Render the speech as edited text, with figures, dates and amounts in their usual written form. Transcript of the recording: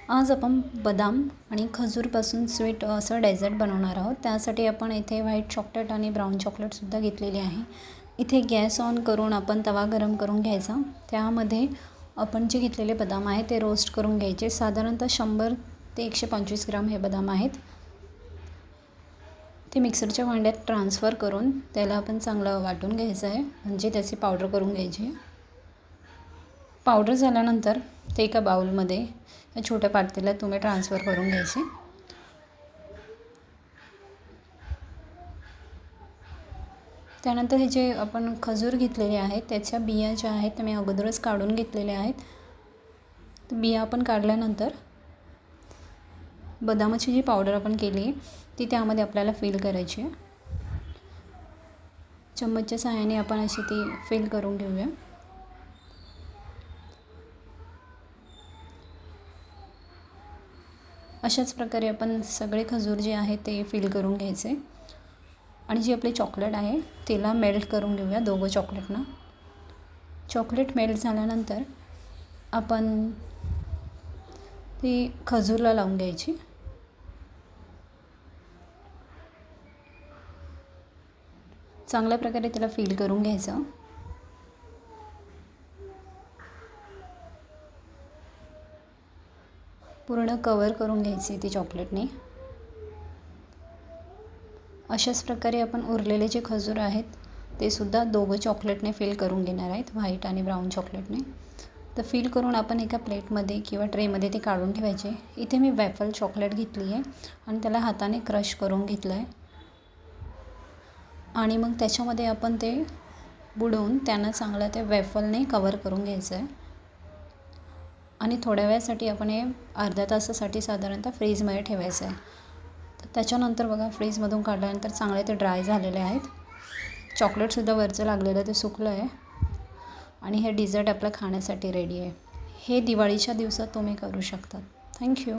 आज आपण बदाम आणि खजूरपासून स्वीट असं डेझर्ट बनवणार आहोत. त्यासाठी आपण इथे व्हाईट चॉकलेट आणि ब्राऊन चॉकलेटसुद्धा घेतलेली आहे. इथे गॅस ऑन करून आपण तवा गरम करून घ्यायचा. त्यामध्ये आपण जे घेतलेले बदाम आहे ते रोस्ट करून घ्यायचे. साधारणतः 100 ते 125 ग्राम हे बदाम आहेत. ते मिक्सरच्या भांड्यात ट्रान्सफर करून त्याला आपण चांगलं वाटून घ्यायचं आहे, म्हणजे त्याची पावडर करून घ्यायची. पावडर झाल्यानंतर ते एका बाउलमध्ये या छोट्या पातेल्यात तुम्ही ट्रान्सफर करून घ्यायचे. त्यानंतर हे जे आपण खजूर घेतलेले आहेत त्याच्या बिया ज्या आहेत त्या मी अगोदरच काढून घेतलेल्या आहेत. तर बिया आपण काढल्यानंतर बदामाची जी पावडर आपण केली आहे ती त्यामध्ये आपल्याला फिल करायची आहे. चम्मचच्या सहाय्याने आपण अशी ती फिल करून घेऊया. अशाच प्रकारे आपण सगळे खजूर जे आहे ते फिल करून घ्यायचे आणि जी आपली चॉकलेट आहे तिला मेल्ट करून घेऊया दोघं चॉकलेटना. चॉकलेट मेल्ट झाल्यानंतर आपण ती खजूरला लावून घ्यायची. चांगल्या प्रकारे त्याला फिल करून घ्यायचं. पूर्ण कवर करून घ्यायची ती चॉकलेटने. अशाच प्रकारे आपण उरलेले जे खजूर आहेत ते सुद्धा दोघं चॉकलेटने फिल करून घेणार आहेत, व्हाईट आणि ब्राऊन चॉकलेटने. तर फिल करून आपण एका प्लेटमध्ये किंवा ट्रेमध्ये ते काढून ठेवायचे. इथे मी वेफल चॉकलेट घेतली आहे आणि त्याला हाताने क्रश करून घेतलं आहे आणि मग त्याच्यामध्ये आपण ते बुडवून त्यांना चांगलं ते वेफलने कवर करून घ्यायचं आहे आणि थोड्या वेळासाठी आपण हे अर्ध्या तासासाठी साधारणतः फ्रीजमध्ये ठेवायचं आहे. तर त्याच्यानंतर बघा फ्रीजमधून काढल्यानंतर चांगले ते ड्राय झालेले आहेत. चॉकलेटसुद्धा वरचं लागलेलं ते सुकलं आहे आणि हे डिझर्ट आपलं खाण्यासाठी रेडी आहे. हे दिवाळीच्या दिवसात तुम्ही करू शकता. थँक्यू.